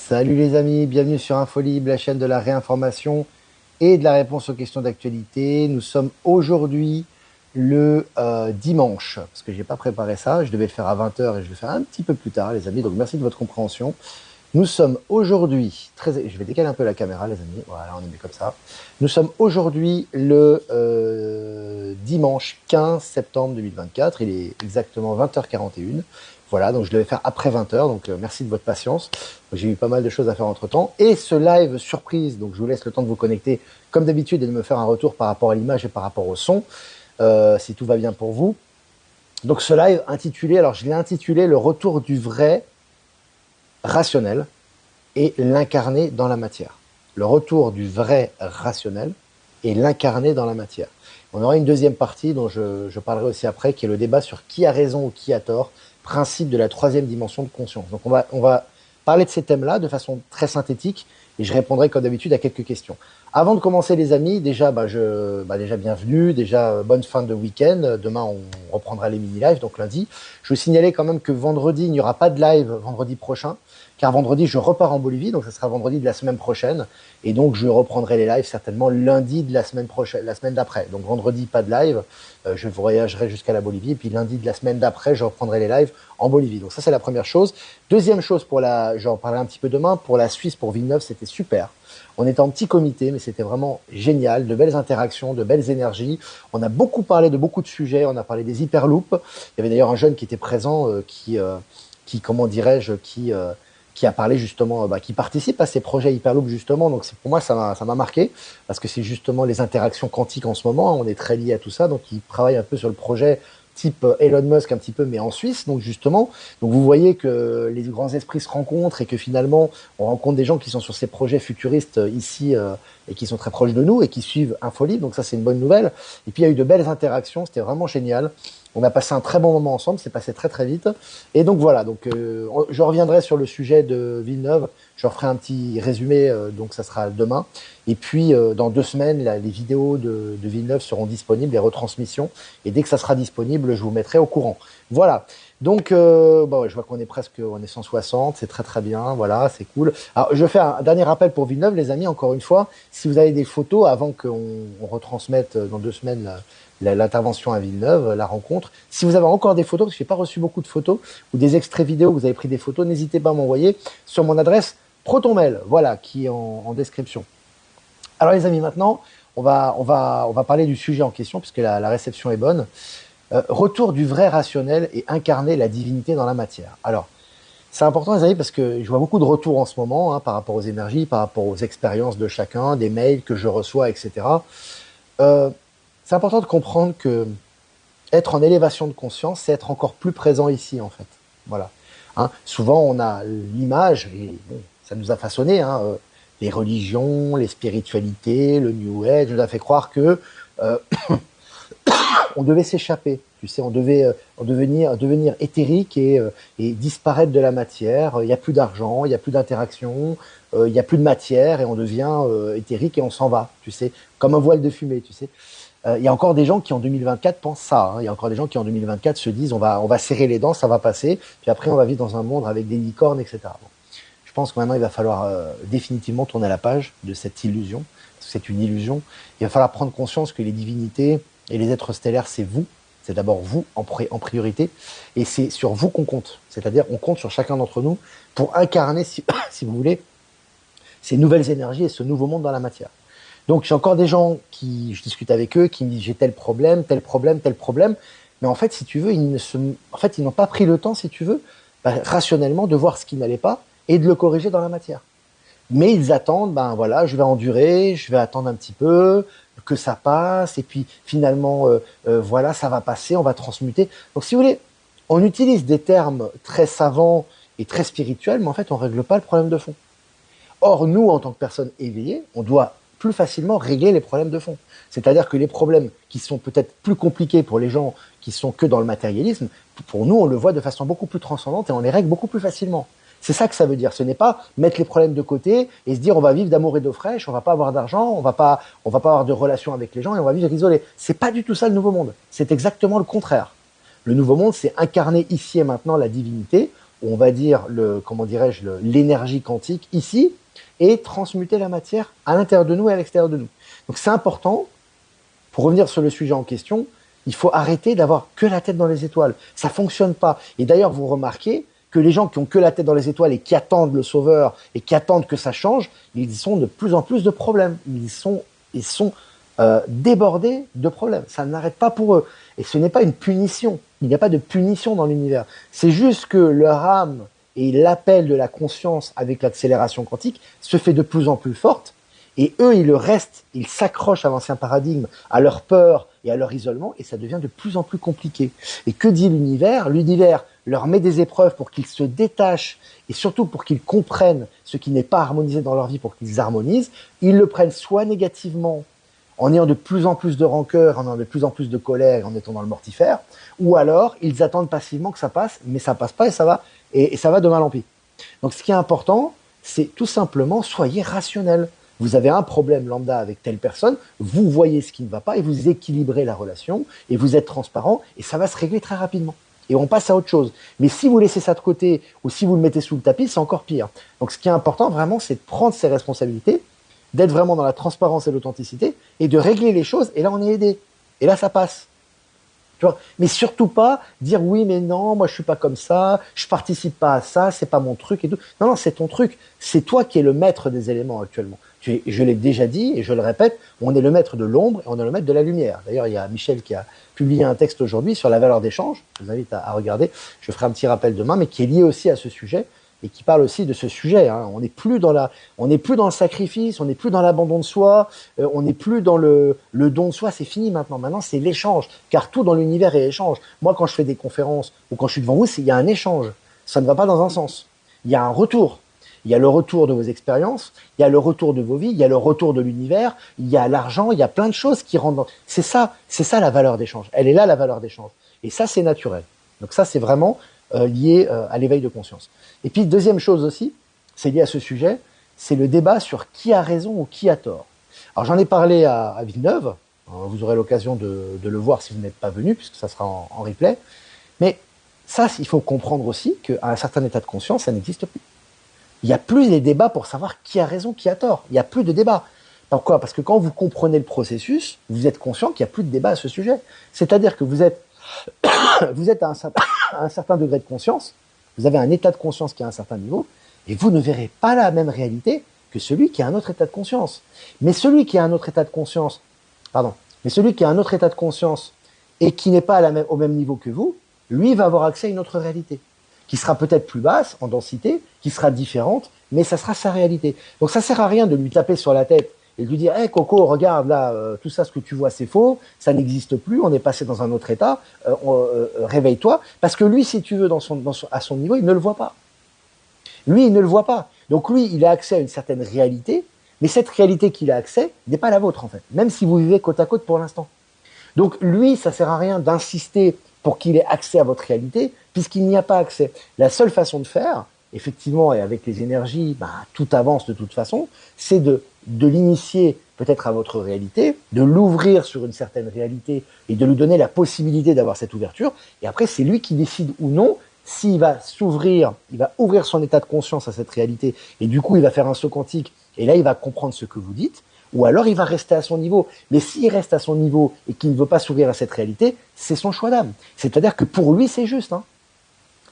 Salut les amis, bienvenue sur InfoLib, la chaîne de la réinformation et de la réponse aux questions d'actualité. Nous sommes aujourd'hui le dimanche, parce que j'ai pas préparé ça, je devais le faire à 20 heures et je vais le faire un petit peu plus tard les amis, donc merci de votre compréhension. Nous sommes aujourd'hui, je vais décaler un peu la caméra les amis, voilà on est mis comme ça. Nous sommes aujourd'hui le dimanche 15 septembre 2024, il est exactement 20h41. Voilà, donc je devais faire après 20h, donc merci de votre patience. J'ai eu pas mal de choses à faire entre temps. Et ce live surprise, donc je vous laisse le temps de vous connecter comme d'habitude et de me faire un retour par rapport à l'image et par rapport au son, si tout va bien pour vous. Donc ce live intitulé, alors je l'ai intitulé Le retour du vrai rationnel et l'incarner dans la matière. Le retour du vrai rationnel et l'incarner dans la matière. On aura une deuxième partie dont je parlerai aussi après, qui est le débat sur qui a raison ou qui a tort, principe de la troisième dimension de conscience. Donc on va parler de ces thèmes-là de façon très synthétique et je répondrai comme d'habitude à quelques questions. Avant de commencer les amis, déjà bienvenue, déjà bonne fin de week-end. Demain on reprendra les mini-lives, donc lundi. Je veux signaler quand même que vendredi, il n'y aura pas de live vendredi prochain, car vendredi je repars en Bolivie, donc ça sera vendredi de la semaine prochaine, et donc je reprendrai les lives certainement lundi de la semaine prochaine, la semaine d'après. Donc vendredi pas de live, je voyagerai jusqu'à la Bolivie, et puis lundi de la semaine d'après je reprendrai les lives en Bolivie. Donc ça c'est la première chose. Deuxième chose j'en parlerai un petit peu demain, pour la Suisse, pour Villeneuve, c'était super. On était en petit comité, mais c'était vraiment génial, de belles interactions, de belles énergies. On a beaucoup parlé de beaucoup de sujets, on a parlé des hyperloops. Il y avait d'ailleurs un jeune qui était présent, comment dirais-je, qui a parlé justement, qui participe à ces projets Hyperloop justement. Donc pour moi, ça m'a marqué parce que c'est justement les interactions quantiques en ce moment. On est très lié à tout ça, donc il travaille un peu sur le projet type Elon Musk un petit peu, mais en Suisse. Donc justement, donc vous voyez que les grands esprits se rencontrent et que finalement, on rencontre des gens qui sont sur ces projets futuristes ici et qui sont très proches de nous et qui suivent InfoLib. Donc ça, c'est une bonne nouvelle. Et puis il y a eu de belles interactions. C'était vraiment génial. On a passé un très bon moment ensemble, c'est passé très très vite. Et donc voilà, donc je reviendrai sur le sujet de Villeneuve, je referai un petit résumé, donc ça sera demain. Et puis dans 2 semaines, les vidéos de Villeneuve seront disponibles, les retransmissions, et dès que ça sera disponible, je vous mettrai au courant. Voilà. Donc, ouais, je vois qu'on est presque, on est 160, c'est très très bien, voilà, c'est cool. Alors, je fais un dernier rappel pour Villeneuve, les amis, encore une fois, si vous avez des photos avant qu'on retransmette dans 2 semaines l'intervention à Villeneuve, la rencontre. Si vous avez encore des photos, parce que j'ai pas reçu beaucoup de photos, ou des extraits vidéo, vous avez pris des photos, n'hésitez pas à m'envoyer sur mon adresse ProtonMail, voilà, qui est en description. Alors les amis, maintenant, on va parler du sujet en question, puisque la réception est bonne. Retour du vrai rationnel et incarner la divinité dans la matière. Alors, c'est important les amis, parce que je vois beaucoup de retours en ce moment, par rapport aux énergies, par rapport aux expériences de chacun, des mails que je reçois, etc. C'est important de comprendre que être en élévation de conscience, c'est être encore plus présent ici, en fait. Voilà. Souvent, on a l'image, et bon, ça nous a façonné, les religions, les spiritualités, le New Age, nous a fait croire que on devait s'échapper. Tu sais, on devait devenir éthérique et disparaître de la matière. Il n'y a plus d'argent, il n'y a plus d'interaction, il n'y a plus de matière et on devient éthérique et on s'en va. Tu sais, comme un voile de fumée. Tu sais. Il y a encore des gens qui en 2024 pensent ça. Il y a encore des gens qui en 2024 se disent on va serrer les dents, ça va passer, puis après on va vivre dans un monde avec des licornes, etc. Bon. Je pense que maintenant il va falloir définitivement tourner la page de cette illusion, parce que c'est une illusion. Il va falloir prendre conscience que les divinités et les êtres stellaires, c'est vous. C'est d'abord vous en priorité, et c'est sur vous qu'on compte. C'est-à-dire on compte sur chacun d'entre nous pour incarner, si vous voulez, ces nouvelles énergies et ce nouveau monde dans la matière. Donc j'ai encore des gens je discute avec eux, qui me disent j'ai tel problème, tel problème, tel problème. Mais en fait, si tu veux, ils n'ont pas pris le temps, si tu veux, rationnellement, de voir ce qui n'allait pas et de le corriger dans la matière. Mais ils attendent, voilà, je vais endurer, je vais attendre un petit peu, que ça passe, et puis finalement, voilà, ça va passer, on va transmuter. Donc si vous voulez, on utilise des termes très savants et très spirituels, mais en fait, on règle pas le problème de fond. Or, nous, en tant que personnes éveillées, on doit plus facilement régler les problèmes de fond. C'est-à-dire que les problèmes qui sont peut-être plus compliqués pour les gens qui sont que dans le matérialisme, pour nous, on le voit de façon beaucoup plus transcendante et on les règle beaucoup plus facilement. C'est ça que ça veut dire. Ce n'est pas mettre les problèmes de côté et se dire on va vivre d'amour et d'eau fraîche, on va pas avoir d'argent, on va pas avoir de relations avec les gens et on va vivre isolé. C'est pas du tout ça le nouveau monde. C'est exactement le contraire. Le nouveau monde, c'est incarner ici et maintenant la divinité on va dire, comment dirais-je, l'énergie quantique ici, et transmuter la matière à l'intérieur de nous et à l'extérieur de nous. Donc c'est important, pour revenir sur le sujet en question, il faut arrêter d'avoir que la tête dans les étoiles. Ça fonctionne pas. Et d'ailleurs, vous remarquez que les gens qui ont que la tête dans les étoiles et qui attendent le sauveur et qui attendent que ça change, ils ont de plus en plus de problèmes. Ils sont débordés de problèmes. Ça n'arrête pas pour eux. Et ce n'est pas une punition. Il n'y a pas de punition dans l'univers. C'est juste que leur âme et l'appel de la conscience avec l'accélération quantique se fait de plus en plus forte. Et eux, ils s'accrochent à l'ancien paradigme, à leur peur et à leur isolement, et ça devient de plus en plus compliqué. Et que dit l'univers? L'univers leur met des épreuves pour qu'ils se détachent, et surtout pour qu'ils comprennent ce qui n'est pas harmonisé dans leur vie, pour qu'ils harmonisent. Ils le prennent soit négativement, en ayant de plus en plus de rancœur, en ayant de plus en plus de colère, en étant dans le mortifère, ou alors ils attendent passivement que ça passe, mais ça passe pas et ça va de mal en pis. Donc ce qui est important, c'est tout simplement soyez rationnel. Vous avez un problème lambda avec telle personne, vous voyez ce qui ne va pas et vous équilibrez la relation et vous êtes transparent et ça va se régler très rapidement. Et on passe à autre chose. Mais si vous laissez ça de côté ou si vous le mettez sous le tapis, c'est encore pire. Donc ce qui est important vraiment, c'est de prendre ses responsabilités, d'être vraiment dans la transparence et l'authenticité et de régler les choses. Et là, on est aidé. Et là, ça passe. Tu vois, mais surtout pas dire oui mais non, moi je suis pas comme ça, je participe pas à ça, c'est pas mon truc et tout. Non non, c'est ton truc, c'est toi qui es le maître des éléments actuellement. Je l'ai déjà dit et je le répète, on est le maître de l'ombre et on est le maître de la lumière. D'ailleurs, il y a Michel qui a publié un texte aujourd'hui sur la valeur d'échange. Je vous invite à regarder. Je ferai un petit rappel demain, mais qui est lié aussi à ce sujet et qui parle aussi de ce sujet. Hein. On n'est plus dans le sacrifice, on n'est plus dans l'abandon de soi, on n'est plus dans le don de soi. C'est fini maintenant. Maintenant, c'est l'échange, car tout dans l'univers est échange. Moi, quand je fais des conférences ou quand je suis devant vous, il y a un échange. Ça ne va pas dans un sens. Il y a un retour. Il y a le retour de vos expériences, il y a le retour de vos vies, il y a le retour de l'univers, il y a l'argent, il y a plein de choses qui rentrent dans... C'est ça la valeur d'échange. Elle est là, la valeur d'échange. Et ça, c'est naturel. Donc ça, c'est vraiment lié à l'éveil de conscience. Et puis, deuxième chose aussi, c'est lié à ce sujet, c'est le débat sur qui a raison ou qui a tort. Alors, j'en ai parlé à Villeneuve. Vous aurez l'occasion de le voir si vous n'êtes pas venu, puisque ça sera en replay. Mais ça, il faut comprendre aussi qu'à un certain état de conscience, ça n'existe plus. Il n'y a plus les débats pour savoir qui a raison, qui a tort. Il n'y a plus de débat. Pourquoi? Parce que quand vous comprenez le processus, vous êtes conscient qu'il n'y a plus de débat à ce sujet. C'est-à-dire que vous êtes à un certain degré de conscience, vous avez un état de conscience qui est à un certain niveau, et vous ne verrez pas la même réalité que celui qui a un autre état de conscience. Mais celui qui a un autre état de conscience, et qui n'est pas au même niveau que vous, lui va avoir accès à une autre réalité, qui sera peut-être plus basse en densité, qui sera différente, mais ça sera sa réalité. Donc ça sert à rien de lui taper sur la tête et de lui dire hey, « Coco, regarde là, tout ça, ce que tu vois, c'est faux, ça n'existe plus, on est passé dans un autre état, réveille-toi », parce que lui, si tu veux, à son niveau, il ne le voit pas. Lui, il ne le voit pas. Donc lui, il a accès à une certaine réalité, mais cette réalité qu'il a accès n'est pas la vôtre, en fait, même si vous vivez côte à côte pour l'instant. Donc lui, ça sert à rien d'insister pour qu'il ait accès à votre réalité, puisqu'il n'y a pas accès. La seule façon de faire, effectivement, et avec les énergies, tout avance de toute façon, c'est de l'initier peut-être à votre réalité, de l'ouvrir sur une certaine réalité et de lui donner la possibilité d'avoir cette ouverture. Et après, c'est lui qui décide ou non s'il va s'ouvrir, il va ouvrir son état de conscience à cette réalité, et du coup, il va faire un saut quantique, et là, il va comprendre ce que vous dites, ou alors il va rester à son niveau. Mais s'il reste à son niveau et qu'il ne veut pas s'ouvrir à cette réalité, c'est son choix d'âme. C'est-à-dire que pour lui, c'est juste. Hein.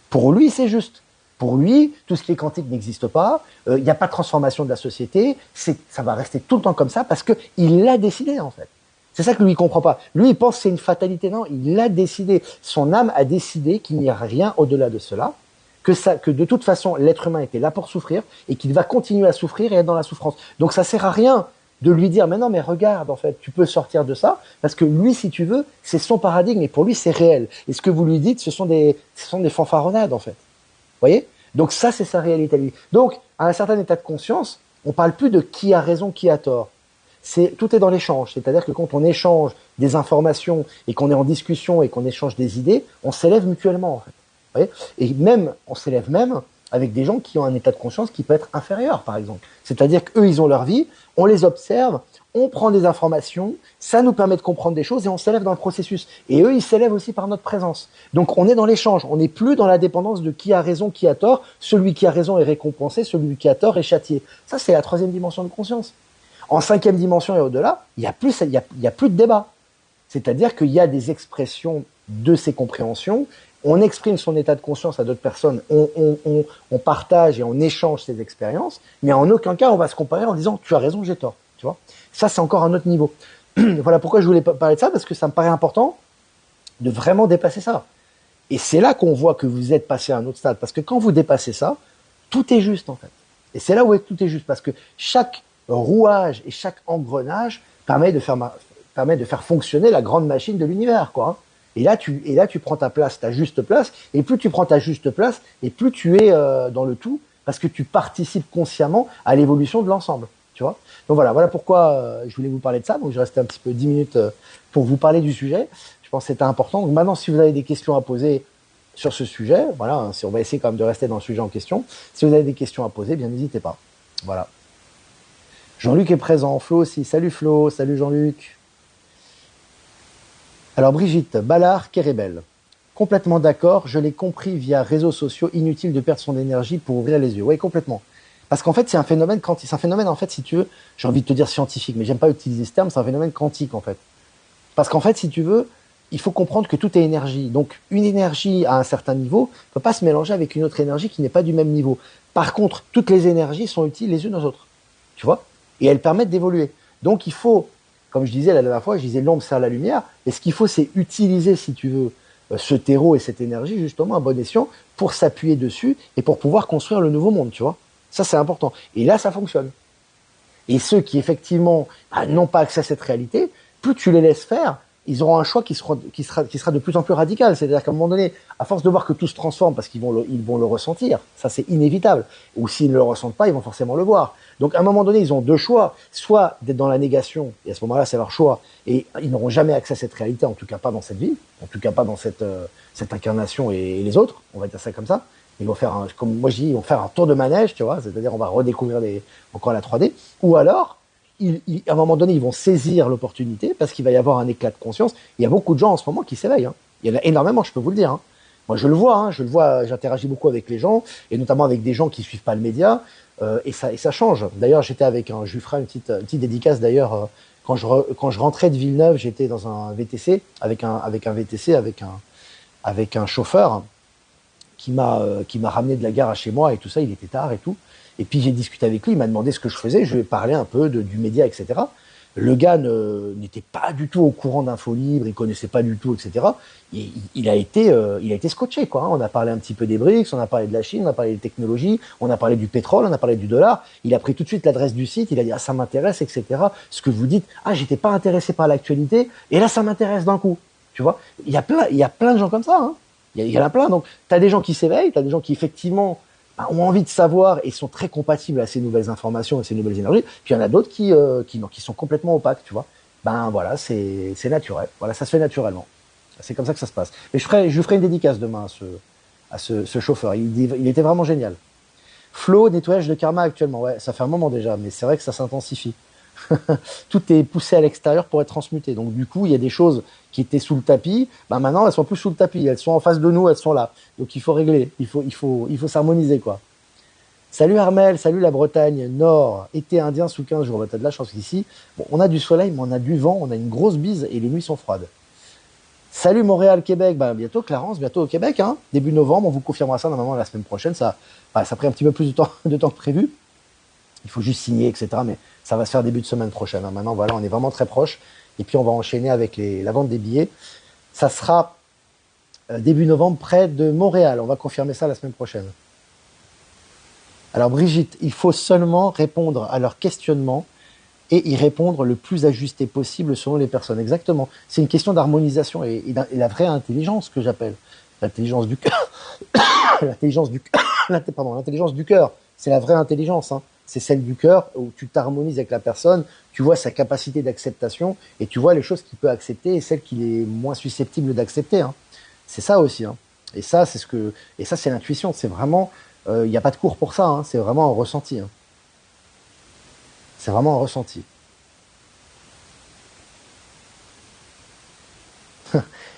Pour lui, c'est juste. Pour lui, tout ce qui est quantique n'existe pas, il n'y a pas de transformation de la société, ça va rester tout le temps comme ça parce qu'il l'a décidé en fait. C'est ça que lui, il ne comprend pas. Lui, il pense que c'est une fatalité. Non, il l'a décidé. Son âme a décidé qu'il n'y a rien au-delà de cela, que de toute façon, l'être humain était là pour souffrir et qu'il va continuer à souffrir et être dans la souffrance. Donc ça sert à rien de lui dire, mais non, mais regarde, en fait, tu peux sortir de ça, parce que lui, si tu veux, c'est son paradigme, et pour lui, c'est réel. Et ce que vous lui dites, ce sont des fanfaronnades, en fait. Vous voyez? Donc ça, c'est sa réalité à lui. Donc, à un certain état de conscience, on parle plus de qui a raison, qui a tort. Tout est dans l'échange. C'est-à-dire que quand on échange des informations, et qu'on est en discussion, et qu'on échange des idées, on s'élève mutuellement, en fait. Vous voyez? Et même, on s'élève même avec des gens qui ont un état de conscience qui peut être inférieur, par exemple. C'est-à-dire qu'eux, ils ont leur vie, on les observe, on prend des informations, ça nous permet de comprendre des choses et on s'élève dans le processus. Et eux, ils s'élèvent aussi par notre présence. Donc on est dans l'échange, on n'est plus dans la dépendance de qui a raison, qui a tort. Celui qui a raison est récompensé, celui qui a tort est châtié. Ça, c'est la troisième dimension de conscience. En cinquième dimension et au-delà, il y a plus de débat. C'est-à-dire qu'il y a des expressions de ces compréhensions, on exprime son état de conscience à d'autres personnes, on partage et on échange ses expériences, mais en aucun cas on va se comparer en disant tu as raison, j'ai tort. Tu vois, ça c'est encore un autre niveau. Voilà pourquoi je voulais parler de ça, parce que ça me paraît important de vraiment dépasser ça. Et c'est là qu'on voit que vous êtes passé à un autre stade, parce que quand vous dépassez ça, tout est juste en fait. Et c'est là où tout est juste, parce que chaque rouage et chaque engrenage permet de faire fonctionner la grande machine de l'univers, quoi. Et là, tu prends ta place, ta juste place, et plus tu prends ta juste place, et plus tu es dans le tout, parce que tu participes consciemment à l'évolution de l'ensemble, tu vois. Donc voilà pourquoi je voulais vous parler de ça. Donc je restais un petit peu 10 minutes pour vous parler du sujet. Je pense que c'était important. Donc maintenant, si vous avez des questions à poser sur ce sujet, voilà, on va essayer quand même de rester dans le sujet en question. Si vous avez des questions à poser, bien n'hésitez pas. Voilà. Jean-Luc est présent, Flo aussi. Salut Flo, salut Jean-Luc. Alors Brigitte, Ballard, Kérébel. Complètement d'accord, je l'ai compris via réseaux sociaux, inutile de perdre son énergie pour ouvrir les yeux. Oui, complètement. Parce qu'en fait, c'est un phénomène quantique. C'est un phénomène, en fait, si tu veux, j'ai envie de te dire scientifique, mais j'aime pas utiliser ce terme, c'est un phénomène quantique, en fait. Parce qu'en fait, si tu veux, il faut comprendre que tout est énergie. Donc, une énergie à un certain niveau ne peut pas se mélanger avec une autre énergie qui n'est pas du même niveau. Par contre, toutes les énergies sont utiles les unes aux autres. Tu vois? Et elles permettent d'évoluer. Donc, il faut, comme je disais la dernière fois, je disais l'ombre sert la lumière. Et ce qu'il faut, c'est utiliser, si tu veux, ce terreau et cette énergie, justement, à bon escient, pour s'appuyer dessus et pour pouvoir construire le nouveau monde, tu vois. Ça, c'est important. Et là, ça fonctionne. Et ceux qui, effectivement, n'ont pas accès à cette réalité, plus tu les laisses faire, ils auront un choix qui sera de plus en plus radical. C'est-à-dire qu'à un moment donné, à force de voir que tout se transforme, parce qu'ils vont le ressentir, ça c'est inévitable. Ou s'ils ne le ressentent pas, ils vont forcément le voir. Donc à un moment donné, ils ont deux choix. Soit d'être dans la négation, et à ce moment-là, c'est leur choix, et ils n'auront jamais accès à cette réalité, en tout cas pas dans cette vie, en tout cas pas dans cette incarnation et les autres, on va dire ça comme ça. Ils vont faire, comme moi je dis, ils vont faire un tour de manège, tu vois, c'est-à-dire on va redécouvrir encore la 3D. Ou alors, à un moment donné, ils vont saisir l'opportunité parce qu'il va y avoir un éclat de conscience. Il y a beaucoup de gens en ce moment qui s'éveillent. Hein. Il y en a énormément, je peux vous le dire. Hein. Moi, je le vois, j'interagis beaucoup avec les gens, et notamment avec des gens qui suivent pas le média, et ça change. D'ailleurs, je lui ferai une petite dédicace d'ailleurs. Quand je rentrais de Villeneuve, j'étais dans un VTC avec un chauffeur qui m'a ramené de la gare à chez moi et tout ça. Il était tard et tout. Et puis j'ai discuté avec lui, il m'a demandé ce que je faisais, je lui ai parlé un peu du média, etc. Le gars n'était pas du tout au courant d'Info Libre, il connaissait pas du tout, etc. Il a été scotché, quoi. Hein. On a parlé un petit peu des BRICS, on a parlé de la Chine, on a parlé des technologies, on a parlé du pétrole, on a parlé du dollar. Il a pris tout de suite l'adresse du site, il a dit ah ça m'intéresse, etc. Ce que vous dites, ah j'étais pas intéressé par l'actualité, et là ça m'intéresse d'un coup. Tu vois, il y a plein de gens comme ça. Hein. Il y en a plein. Donc t'as des gens qui s'éveillent, t'as des gens qui effectivement ont envie de savoir et sont très compatibles à ces nouvelles informations et ces nouvelles énergies. Puis il y en a d'autres qui sont complètement opaques, tu vois. Ben voilà, c'est naturel. Voilà, ça se fait naturellement. C'est comme ça que ça se passe. Mais je ferai une dédicace demain à ce chauffeur. Il était vraiment génial. Flo, nettoyage de karma actuellement. Ouais, ça fait un moment déjà, mais c'est vrai que ça s'intensifie. Tout est poussé à l'extérieur pour être transmuté. Donc du coup, il y a des choses qui étaient sous le tapis, ben maintenant elles sont plus sous le tapis, elles sont en face de nous, elles sont là. Donc il faut régler, il faut s'harmoniser quoi. Salut Armel, salut la Bretagne Nord, été indien sous 15 jours. Ben, t'as de la chance ici. Bon, on a du soleil, mais on a du vent, on a une grosse bise et les nuits sont froides. Salut Montréal, Québec, ben, bientôt Clarence, bientôt au Québec, hein. Début novembre, on vous confirmera ça normalement la semaine prochaine. Ça a pris un petit peu plus de temps que prévu. Il faut juste signer, etc. Mais ça va se faire début de semaine prochaine. Hein. Maintenant, voilà, on est vraiment très proche. Et puis, on va enchaîner avec la vente des billets. Ça sera début novembre près de Montréal. On va confirmer ça la semaine prochaine. Alors, Brigitte, il faut seulement répondre à leurs questionnements et y répondre le plus ajusté possible selon les personnes. Exactement. C'est une question d'harmonisation et la vraie intelligence que j'appelle. L'intelligence du cœur. l'intelligence du cœur. C'est la vraie intelligence. Hein. C'est celle du cœur où tu t'harmonises avec la personne, tu vois sa capacité d'acceptation et tu vois les choses qu'il peut accepter et celles qu'il est moins susceptible d'accepter. Hein. C'est ça aussi. Hein. Et ça, c'est l'intuition. C'est vraiment Il n'y a pas de cours pour ça, hein, c'est vraiment un ressenti, hein. C'est vraiment un ressenti.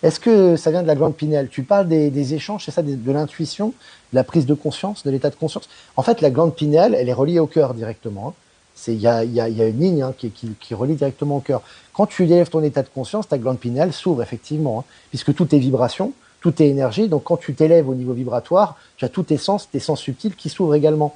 Est-ce que ça vient de la glande pinéale? Tu parles des échanges, c'est ça, de l'intuition, de la prise de conscience, de l'état de conscience? En fait, la glande pinéale, elle est reliée au cœur directement, hein. Il y a une ligne, hein, qui relie directement au cœur. Quand tu élèves ton état de conscience, ta glande pinéale s'ouvre effectivement, hein, puisque tout est vibration, tout est énergie. Donc quand tu t'élèves au niveau vibratoire, tu as tous tes sens subtils qui s'ouvrent également.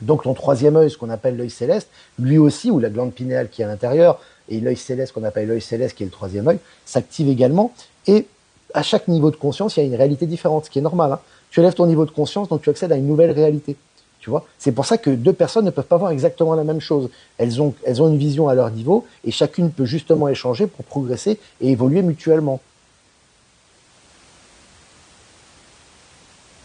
Donc ton troisième œil, ce qu'on appelle l'œil céleste, lui aussi, ou la glande pinéale qui est à l'intérieur, et l'œil céleste qu'on appelle l'œil céleste qui est le troisième œil, s'active également. Et à chaque niveau de conscience, il y a une réalité différente, ce qui est normal, hein. Tu élèves ton niveau de conscience, donc tu accèdes à une nouvelle réalité. Tu vois, c'est pour ça que deux personnes ne peuvent pas voir exactement la même chose. Elles ont une vision à leur niveau et chacune peut justement échanger pour progresser et évoluer mutuellement.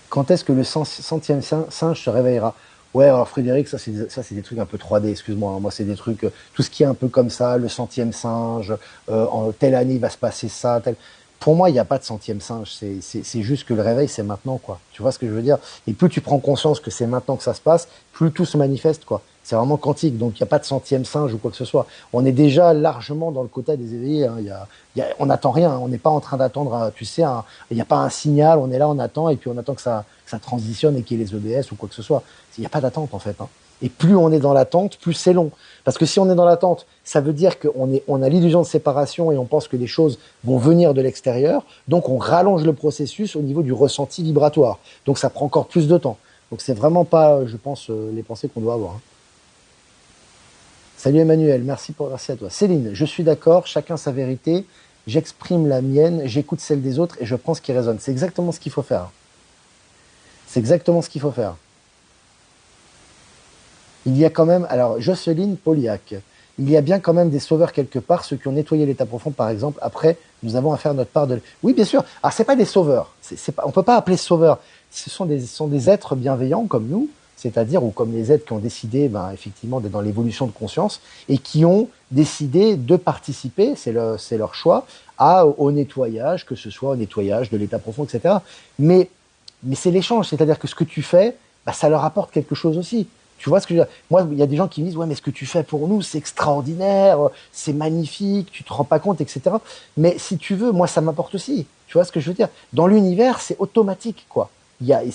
Quand est-ce que le centième singe se réveillera? Ouais, alors Frédéric, ça c'est des trucs un peu 3D, excuse-moi, hein. Moi, c'est des trucs, tout ce qui est un peu comme ça, le centième singe, en telle année il va se passer ça, tel. Pour moi, il n'y a pas de centième singe. C'est juste que le réveil, c'est maintenant, quoi. Tu vois ce que je veux dire? Et plus tu prends conscience que c'est maintenant que ça se passe, plus tout se manifeste, quoi. C'est vraiment quantique, donc il n'y a pas de centième singe ou quoi que ce soit. On est déjà largement dans le quota des éveillés, hein. On n'attend rien, hein. On n'est pas en train d'attendre, tu sais, il n'y a pas un signal, on est là, on attend, et puis on attend que ça transitionne et qu'il y ait les EBS ou quoi que ce soit. Il n'y a pas d'attente, en fait, hein. Et plus on est dans l'attente, plus c'est long. Parce que si on est dans l'attente, ça veut dire on a l'illusion de séparation et on pense que les choses vont venir de l'extérieur. Donc on rallonge le processus au niveau du ressenti vibratoire. Donc ça prend encore plus de temps. Donc c'est vraiment pas, je pense, les pensées qu'on doit avoir, hein. Salut Emmanuel, merci à toi. Céline, je suis d'accord, chacun sa vérité, j'exprime la mienne, j'écoute celle des autres et je prends ce qui résonne. C'est exactement ce qu'il faut faire. C'est exactement ce qu'il faut faire. Il y a quand même, alors Jocelyne Poliac, il y a bien quand même des sauveurs quelque part, ceux qui ont nettoyé l'état profond par exemple. Après, nous avons à faire notre part de. Oui, bien sûr. Alors c'est pas des sauveurs. On peut pas appeler sauveurs. Ce sont des êtres bienveillants comme nous, c'est-à-dire ou comme les êtres qui ont décidé, ben, effectivement, d'être dans l'évolution de conscience et qui ont décidé de participer, c'est leur choix, au nettoyage, que ce soit au nettoyage de l'état profond, etc. Mais, mais c'est l'échange, c'est-à-dire que ce que tu fais, bah, ça leur apporte quelque chose aussi. Tu vois ce que je veux dire? Moi, il y a des gens qui me disent, ouais, mais ce que tu fais pour nous, c'est extraordinaire, c'est magnifique, tu te rends pas compte, etc. Mais si tu veux, moi, ça m'apporte aussi. Tu vois ce que je veux dire? Dans l'univers, c'est automatique, quoi.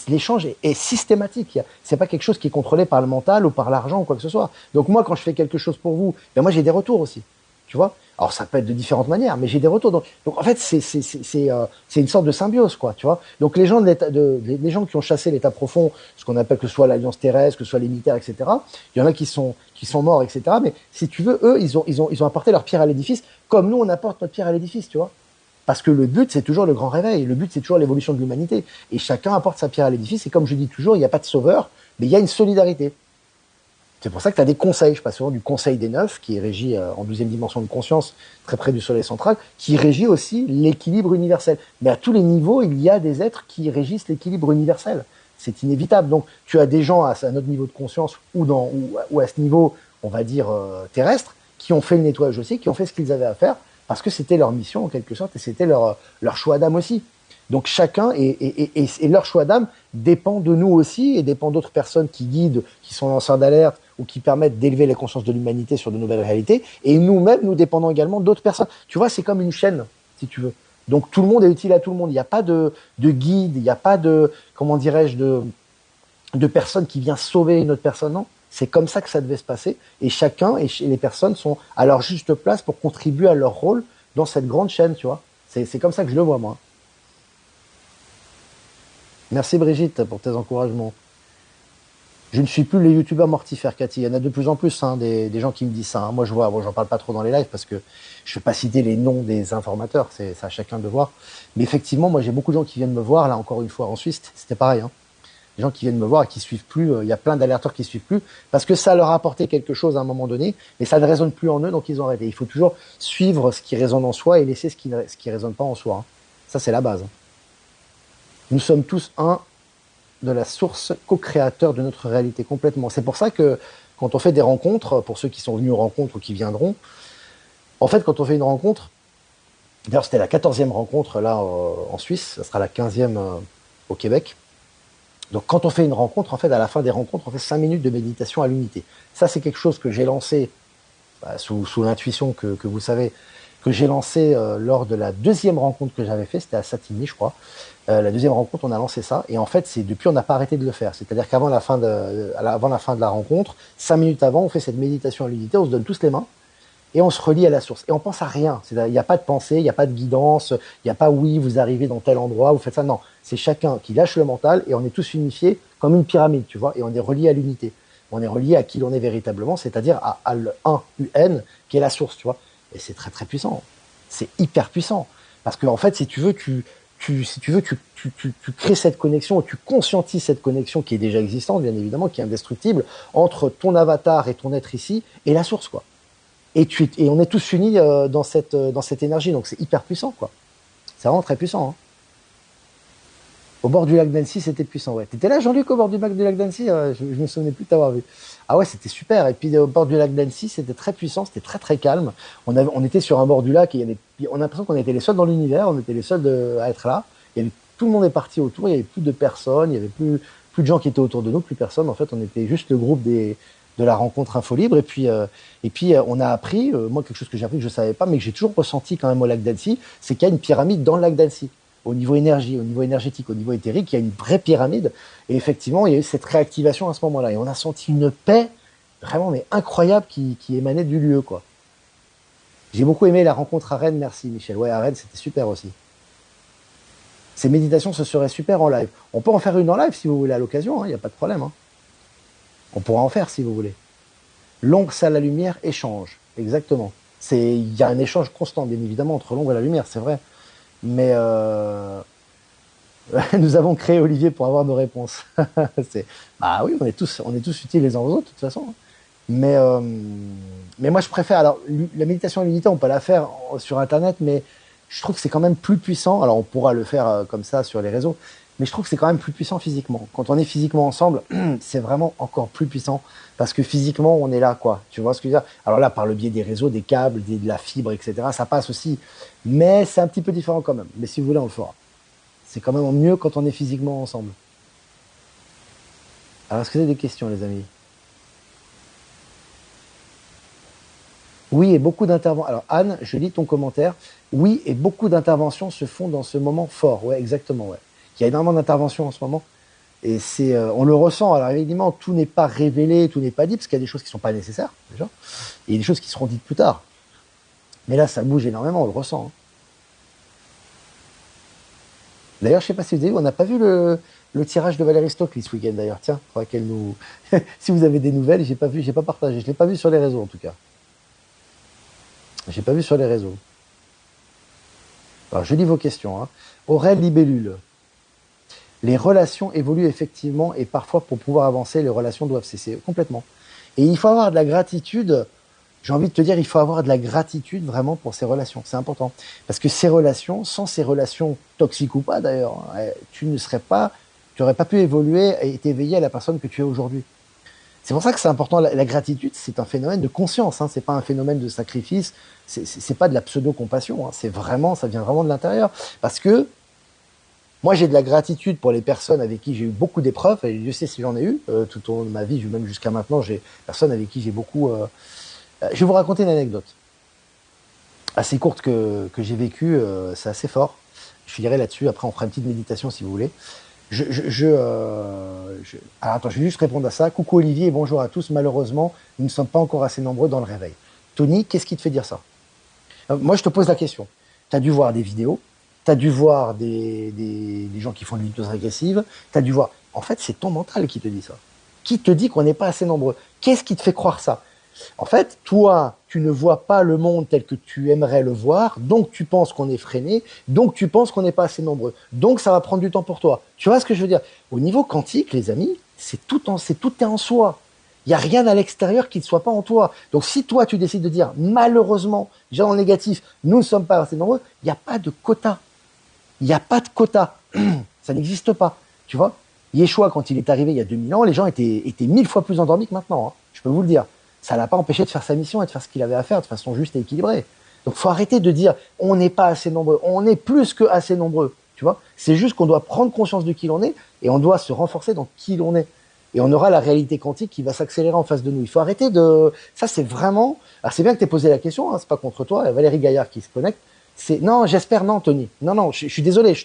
L'échange est systématique. C'est pas quelque chose qui est contrôlé par le mental ou par l'argent ou quoi que ce soit. Donc moi, quand je fais quelque chose pour vous, ben moi, j'ai des retours aussi. Tu vois? Alors ça peut être de différentes manières, mais j'ai des retours. Donc en fait, c'est une sorte de symbiose, quoi. Tu vois? Donc les gens les gens qui ont chassé l'état profond, ce qu'on appelle que ce soit l'Alliance terrestre, que ce soit les militaires, etc. Il y en a qui sont morts, etc. Mais si tu veux, eux, ils ont apporté leur pierre à l'édifice, comme nous, on apporte notre pierre à l'édifice, tu vois? Parce que le but, c'est toujours le grand réveil. Le but, c'est toujours l'évolution de l'humanité. Et chacun apporte sa pierre à l'édifice. Et comme je dis toujours, il n'y a pas de sauveur, mais il y a une solidarité. C'est pour ça que tu as des conseils. Je passe souvent du conseil des neufs, qui est régi en 12e dimension de conscience, très près du soleil central, qui régit aussi l'équilibre universel. Mais à tous les niveaux, il y a des êtres qui régissent l'équilibre universel. C'est inévitable. Donc, tu as des gens à notre niveau de conscience ou à ce niveau, on va dire, terrestre, qui ont fait le nettoyage aussi, qui ont fait ce qu'ils avaient à faire, parce que c'était leur mission en quelque sorte, et c'était leur choix d'âme aussi. Donc chacun et leur choix d'âme dépend de nous aussi et dépend d'autres personnes qui guident, qui sont lanceurs d'alerte ou qui permettent d'élever la conscience de l'humanité sur de nouvelles réalités. Et nous-mêmes, nous dépendons également d'autres personnes. Tu vois, c'est comme une chaîne, si tu veux. Donc tout le monde est utile à tout le monde. Il n'y a pas de guide, il n'y a pas de, comment dirais-je, de personne qui vient sauver une autre personne. Non, c'est comme ça que ça devait se passer. Et chacun et les personnes sont à leur juste place pour contribuer à leur rôle dans cette grande chaîne, tu vois. C'est comme ça que je le vois, moi. Merci Brigitte pour tes encouragements. Je ne suis plus les youtubeurs mortifères, Cathy. Il y en a de plus en plus, hein, des gens qui me disent ça, hein. Moi, je vois, bon, j'en parle pas trop dans les lives parce que je ne vais pas citer les noms des informateurs, c'est à chacun de voir. Mais effectivement, moi, j'ai beaucoup de gens qui viennent me voir, là, encore une fois, en Suisse, c'était pareil, hein. Des gens qui viennent me voir et qui suivent plus, il y a plein d'alerteurs qui suivent plus parce que ça leur a apporté quelque chose à un moment donné, mais ça ne résonne plus en eux, donc ils ont arrêté. Il faut toujours suivre ce qui résonne en soi et laisser ce qui résonne pas en soi, hein. Ça, c'est la base, hein. Nous sommes tous un de la source co-créateur de notre réalité complètement. C'est pour ça que quand on fait des rencontres, pour ceux qui sont venus aux rencontres ou qui viendront, en fait, quand on fait une rencontre, d'ailleurs c'était la 14e rencontre là en Suisse, ça sera la 15e au Québec, Donc quand on fait une rencontre, en fait, à la fin des rencontres, on fait 5 minutes de méditation à l'unité. Ça, c'est quelque chose que j'ai lancé sous l'intuition que vous savez, que j'ai lancé lors de la deuxième rencontre que j'avais fait, c'était à Satigny, je crois. La deuxième rencontre, on a lancé ça, et en fait, c'est depuis, on n'a pas arrêté de le faire. C'est-à-dire qu'avant avant la fin de la rencontre, 5 minutes avant, on fait cette méditation à l'unité, on se donne tous les mains, et on se relie à la source. Et on pense à rien. Il n'y a pas de pensée, il n'y a pas de guidance, il n'y a pas oui, vous arrivez dans tel endroit, vous faites ça. Non, c'est chacun qui lâche le mental et on est tous unifiés comme une pyramide, tu vois, et on est relié à l'unité. On est relié à qui l'on est véritablement, c'est-à-dire à le 1 UN, qui est la source, tu vois. Et c'est très très puissant. C'est hyper puissant. Parce que en fait, si tu veux, si tu veux, tu crées cette connexion, tu conscientises cette connexion qui est déjà existante, bien évidemment, qui est indestructible, entre ton avatar et ton être ici et la source, quoi. Et on est tous unis dans cette énergie, donc c'est hyper puissant, quoi. C'est vraiment très puissant. Hein. Au bord du lac d'Annecy, c'était puissant, ouais. T'étais là, Jean-Luc, au bord du lac d'Annecy je me souvenais plus de t'avoir vu. Ah ouais, c'était super. Et puis au bord du lac d'Annecy, c'était très puissant, c'était très très calme. On était sur un bord du lac et on a l'impression qu'on était les seuls dans l'univers, on était les seuls à être là. Tout le monde est parti autour, il y avait plus de personnes, il y avait plus de gens qui étaient autour de nous, plus personne. En fait, on était juste le groupe de la rencontre Info Libre. Et puis, on a appris, moi, quelque chose que j'ai appris que je savais pas, mais que j'ai toujours ressenti quand même au lac d'Annecy, c'est qu'il y a une pyramide dans le lac d'Annecy. Au niveau énergie, au niveau énergétique, au niveau éthérique, il y a une vraie pyramide. Et effectivement, il y a eu cette réactivation à ce moment-là. Et on a senti une paix vraiment mais incroyable qui émanait du lieu, quoi. J'ai beaucoup aimé la rencontre à Rennes, merci Michel. Ouais, à Rennes, c'était super aussi. Ces méditations, ce serait super en live. On peut en faire une en live si vous voulez à l'occasion, il n'y a pas de problème. Hein. On pourra en faire si vous voulez. L'ombre, ça, la lumière, échange. Exactement. Il y a un échange constant, bien évidemment, entre l'ombre et la lumière, c'est vrai. Mais nous avons créé Olivier pour avoir nos réponses. Bah oui, on est tous utiles les uns aux autres, de toute façon. Mais, euh, mais moi, je préfère. Alors, la méditation illimitée, on peut la faire sur Internet, mais je trouve que c'est quand même plus puissant. Alors, on pourra le faire comme ça sur les réseaux, mais je trouve que c'est quand même plus puissant physiquement. Quand on est physiquement ensemble, c'est vraiment encore plus puissant parce que physiquement, on est là, quoi. Tu vois ce que je veux dire? Alors là, par le biais des réseaux, des câbles, de la fibre, etc., ça passe aussi. Mais c'est un petit peu différent quand même. Mais si vous voulez, on le fera. C'est quand même mieux quand on est physiquement ensemble. Alors, est-ce que vous avez des questions, les amis? Oui, et beaucoup d'interventions. Alors, Anne, je lis ton commentaire. Oui, et beaucoup d'interventions se font dans ce moment fort. Ouais, exactement, ouais. Il y a énormément d'interventions en ce moment. Et on le ressent. Alors, évidemment, tout n'est pas révélé, tout n'est pas dit, parce qu'il y a des choses qui ne sont pas nécessaires, déjà. Et il y a des choses qui seront dites plus tard. Mais là, ça bouge énormément, on le ressent. Hein. D'ailleurs, je sais pas si vous avez vu, on n'a pas vu le tirage de Valérie Stockley ce week-end, d'ailleurs. Tiens, faudrait qu'elle nous. Si vous avez des nouvelles, j'ai pas partagé. Je l'ai pas vu sur les réseaux, en tout cas. J'ai pas vu sur les réseaux. Alors, je lis vos questions. Hein. Aurèle Libellule. Les relations évoluent effectivement et parfois pour pouvoir avancer, les relations doivent cesser complètement. Et il faut avoir de la gratitude. J'ai envie de te dire, il faut avoir de la gratitude vraiment pour ces relations. C'est important. Parce que ces relations, sans ces relations toxiques ou pas d'ailleurs, tu ne serais pas, tu n'aurais pas pu évoluer et t'éveiller à la personne que tu es aujourd'hui. C'est pour ça que c'est important. La gratitude, c'est un phénomène de conscience. Hein, c'est pas un phénomène de sacrifice. C'est pas de la pseudo-compassion. Hein, c'est vraiment, ça vient vraiment de l'intérieur. Parce que moi, j'ai de la gratitude pour les personnes avec qui j'ai eu beaucoup d'épreuves. Et Dieu sait si j'en ai eu tout au long de ma vie, même jusqu'à maintenant. J'ai personnes avec qui j'ai beaucoup. Je vais vous raconter une anecdote assez courte que j'ai vécue. C'est assez fort. Je finirai là-dessus. Après, on fera une petite méditation si vous voulez. Alors attends, je vais juste répondre à ça. Coucou Olivier et bonjour à tous. Malheureusement, nous ne sommes pas encore assez nombreux dans le réveil. Tony, qu'est-ce qui te fait dire ça? Moi, je te pose la question. Tu as dû voir des vidéos, tu as dû voir des gens qui font de l'hypnose agressive, tu as dû voir. En fait, c'est ton mental qui te dit ça. Qui te dit qu'on n'est pas assez nombreux? Qu'est-ce qui te fait croire ça? En fait, toi, tu ne vois pas le monde tel que tu aimerais le voir, donc tu penses qu'on est freiné, donc tu penses qu'on n'est pas assez nombreux. Donc ça va prendre du temps pour toi. Tu vois ce que je veux dire? Au niveau quantique, les amis, tout est en soi. Il n'y a rien à l'extérieur qui ne soit pas en toi. Donc si toi, tu décides de dire, malheureusement, déjà en négatif, nous ne sommes pas assez nombreux, il n'y a pas de quota. Il n'y a pas de quota. Ça n'existe pas. Tu vois? Yeshua, quand il est arrivé il y a 2000 ans, les gens étaient 1000 fois plus endormis que maintenant. Hein. Je peux vous le dire. Ça l'a pas empêché de faire sa mission et de faire ce qu'il avait à faire de façon juste et équilibrée. Donc, faut arrêter de dire on n'est pas assez nombreux. On est plus que assez nombreux. Tu vois, c'est juste qu'on doit prendre conscience de qui l'on est et on doit se renforcer dans qui l'on est. Et on aura la réalité quantique qui va s'accélérer en face de nous. Il faut arrêter de... Ça, c'est vraiment... Alors, c'est bien que tu aies posé la question, hein, c'est pas contre toi. Il y a Valérie Gaillard qui se connecte. C'est non, j'espère non, Tony. Non, non, je suis désolé.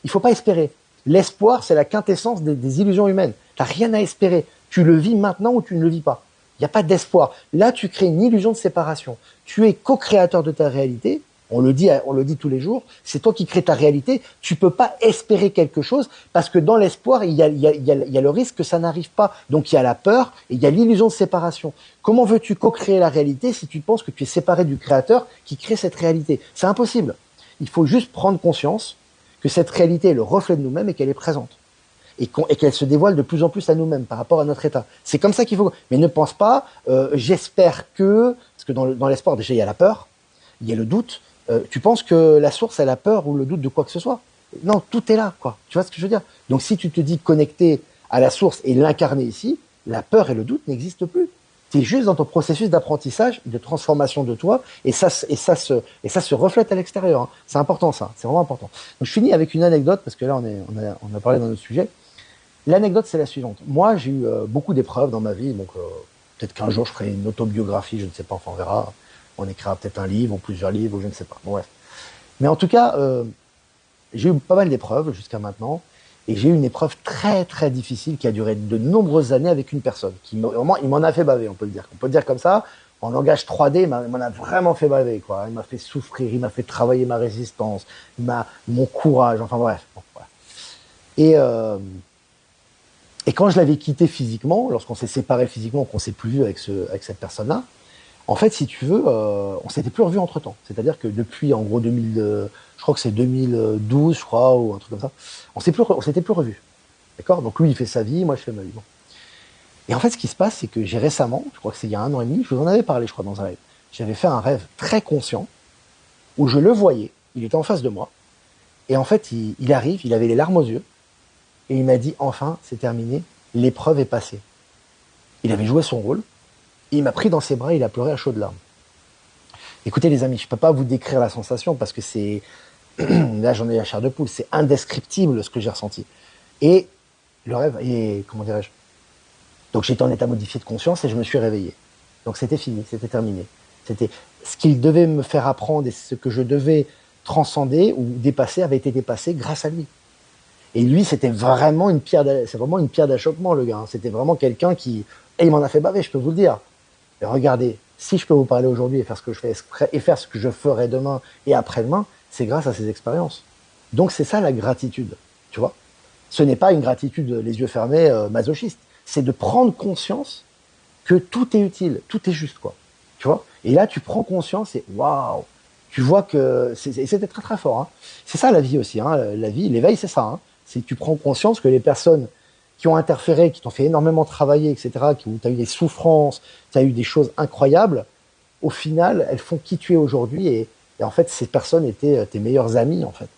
Il faut pas espérer. L'espoir, c'est la quintessence des illusions humaines. T'as rien à espérer. Tu le vis maintenant ou tu ne le vis pas. Il n'y a pas d'espoir. Là, tu crées une illusion de séparation. Tu es co-créateur de ta réalité. On le dit tous les jours. C'est toi qui crée ta réalité. Tu peux pas espérer quelque chose parce que dans l'espoir, il y a le risque que ça n'arrive pas. Donc il y a la peur et il y a l'illusion de séparation. Comment veux-tu co-créer la réalité si tu penses que tu es séparé du créateur qui crée cette réalité? C'est impossible. Il faut juste prendre conscience que cette réalité est le reflet de nous-mêmes et qu'elle est présente. Et qu'elle se dévoile de plus en plus à nous-mêmes par rapport à notre état. C'est comme ça qu'il faut. Mais ne pense pas, j'espère que, parce que dans l'espoir déjà il y a la peur, il y a le doute. Tu penses que la source elle a peur ou le doute de quoi que ce soit? Non, tout est là, quoi. Tu vois ce que je veux dire? Donc si tu te dis connecté à la source et l'incarner ici, la peur et le doute n'existent plus. Tu es juste dans ton processus d'apprentissage, de transformation de toi, et ça se reflète à l'extérieur. Hein. C'est important ça, c'est vraiment important. Donc je finis avec une anecdote parce que là on a parlé dans notre sujet. L'anecdote, c'est la suivante. Moi, j'ai eu beaucoup d'épreuves dans ma vie, donc peut-être qu'un jour, je ferai une autobiographie, je ne sais pas, enfin, on verra. On écrira peut-être un livre ou plusieurs livres, ou je ne sais pas. Bon, bref. Mais en tout cas, j'ai eu pas mal d'épreuves jusqu'à maintenant, et j'ai eu une épreuve très, très difficile qui a duré de nombreuses années avec une personne, vraiment, il m'en a fait baver, on peut le dire. On peut le dire comme ça, en langage 3D, il m'en a vraiment fait baver, quoi. Il m'a fait souffrir, il m'a fait travailler ma résistance, mon courage, enfin bref. Bon, voilà. Et... Et quand je l'avais quitté physiquement, lorsqu'on s'est séparé physiquement, qu'on s'est plus vu avec cette personne-là, en fait, si tu veux, on s'était plus revu entre temps. C'est-à-dire que depuis, en gros, je crois que c'est 2012, je crois, ou un truc comme ça, on s'était plus revu. D'accord? Donc lui, il fait sa vie, moi, je fais ma vie. Bon. Et en fait, ce qui se passe, c'est que j'ai récemment, je crois que c'est il y a 1 an et demi, je vous en avais parlé, je crois, dans un rêve. J'avais fait un rêve très conscient où je le voyais, il était en face de moi, et en fait, il arrive, il avait les larmes aux yeux, et il m'a dit, enfin, c'est terminé, l'épreuve est passée. Il avait joué son rôle, et il m'a pris dans ses bras, il a pleuré à chaudes larmes. Écoutez les amis, je peux pas vous décrire la sensation parce que c'est... Là j'en ai la chair de poule, c'est indescriptible ce que j'ai ressenti. Et le rêve, et comment dirais-je? Donc j'étais en état modifié de conscience et je me suis réveillé. Donc c'était fini, c'était terminé. C'était ce qu'il devait me faire apprendre et ce que je devais transcender ou dépasser avait été dépassé grâce à lui. Et lui, c'est vraiment une pierre d'achoppement, le gars. Hein. C'était vraiment quelqu'un qui, et il m'en a fait baver, je peux vous le dire. Et regardez, si je peux vous parler aujourd'hui et faire ce que je fais et faire ce que je ferai demain et après-demain, c'est grâce à ces expériences. Donc c'est ça la gratitude, tu vois. Ce n'est pas une gratitude les yeux fermés masochiste. C'est de prendre conscience que tout est utile, tout est juste, quoi. Tu vois. Et là, tu prends conscience et waouh, tu vois que c'était très très fort. Hein. C'est ça la vie aussi. Hein. La vie, l'éveil, c'est ça. Hein. C'est que tu prends conscience que les personnes qui ont interféré, qui t'ont fait énormément travailler, etc., où tu as eu des souffrances, tu as eu des choses incroyables, au final, elles font qui tu es aujourd'hui. Et en fait, ces personnes étaient tes meilleurs amis, en fait.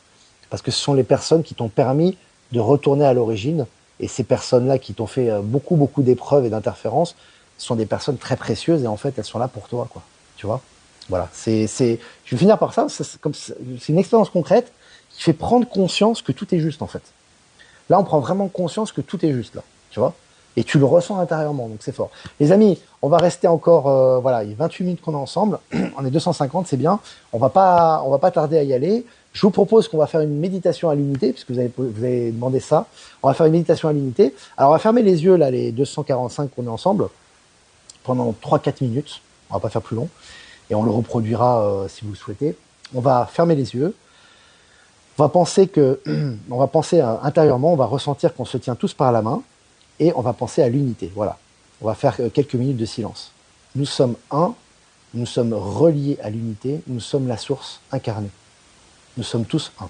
Parce que ce sont les personnes qui t'ont permis de retourner à l'origine. Et ces personnes-là qui t'ont fait beaucoup, beaucoup d'épreuves et d'interférences sont des personnes très précieuses et en fait, elles sont là pour toi, quoi. Tu vois? Voilà. Je vais finir par ça. C'est une expérience concrète qui fait prendre conscience que tout est juste, en fait. Là, on prend vraiment conscience que tout est juste, là. Tu vois? Et tu le ressens intérieurement, donc c'est fort. Les amis, on va rester encore, voilà, il y a 28 minutes qu'on est ensemble. On est 250, c'est bien. On va pas tarder à y aller. Je vous propose qu'on va faire une méditation à l'unité, puisque vous avez demandé ça. On va faire une méditation à l'unité. Alors, on va fermer les yeux, là, les 245 qu'on est ensemble, pendant 3-4 minutes. On va pas faire plus long. Et on le reproduira si vous le souhaitez. On va fermer les yeux. On va penser intérieurement, on va ressentir qu'on se tient tous par la main et on va penser à l'unité. Voilà. On va faire quelques minutes de silence. Nous sommes un, nous sommes reliés à l'unité, nous sommes la source incarnée. Nous sommes tous un.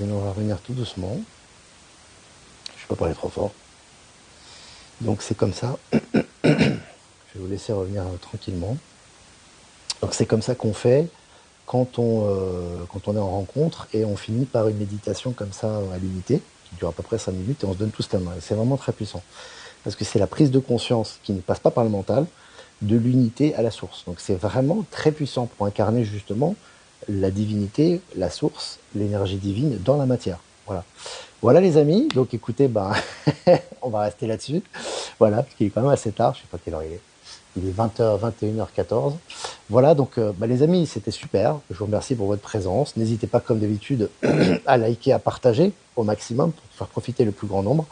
on va revenir tout doucement. Je ne peux pas parler trop fort. Donc c'est comme ça. Je vais vous laisser revenir tranquillement. Donc c'est comme ça qu'on fait quand on est en rencontre et on finit par une méditation comme ça à l'unité, qui dure à peu près 5 minutes et on se donne tous la main. Et c'est vraiment très puissant. Parce que c'est la prise de conscience qui ne passe pas par le mental, de l'unité à la source. Donc c'est vraiment très puissant pour incarner justement la divinité, la source, l'énergie divine dans la matière. Voilà. Voilà les amis, donc écoutez, ben, on va rester là-dessus. Voilà, parce qu'il est quand même assez tard, je ne sais pas quelle heure il est. Il est 20h, 21h14. Voilà, donc bah, les amis, c'était super. Je vous remercie pour votre présence. N'hésitez pas, comme d'habitude, à liker, à partager au maximum pour faire profiter le plus grand nombre.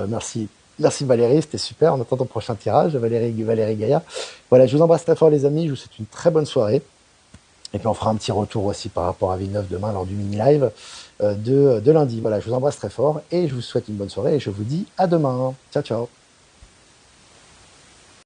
Merci. Merci Valérie, c'était super. On attend ton prochain tirage, Valérie Gaillard. Voilà, je vous embrasse très fort les amis, je vous souhaite une très bonne soirée. Et puis on fera un petit retour aussi par rapport à Villeneuve demain lors du mini-live de lundi. Voilà, je vous embrasse très fort et je vous souhaite une bonne soirée et je vous dis à demain. Ciao, ciao.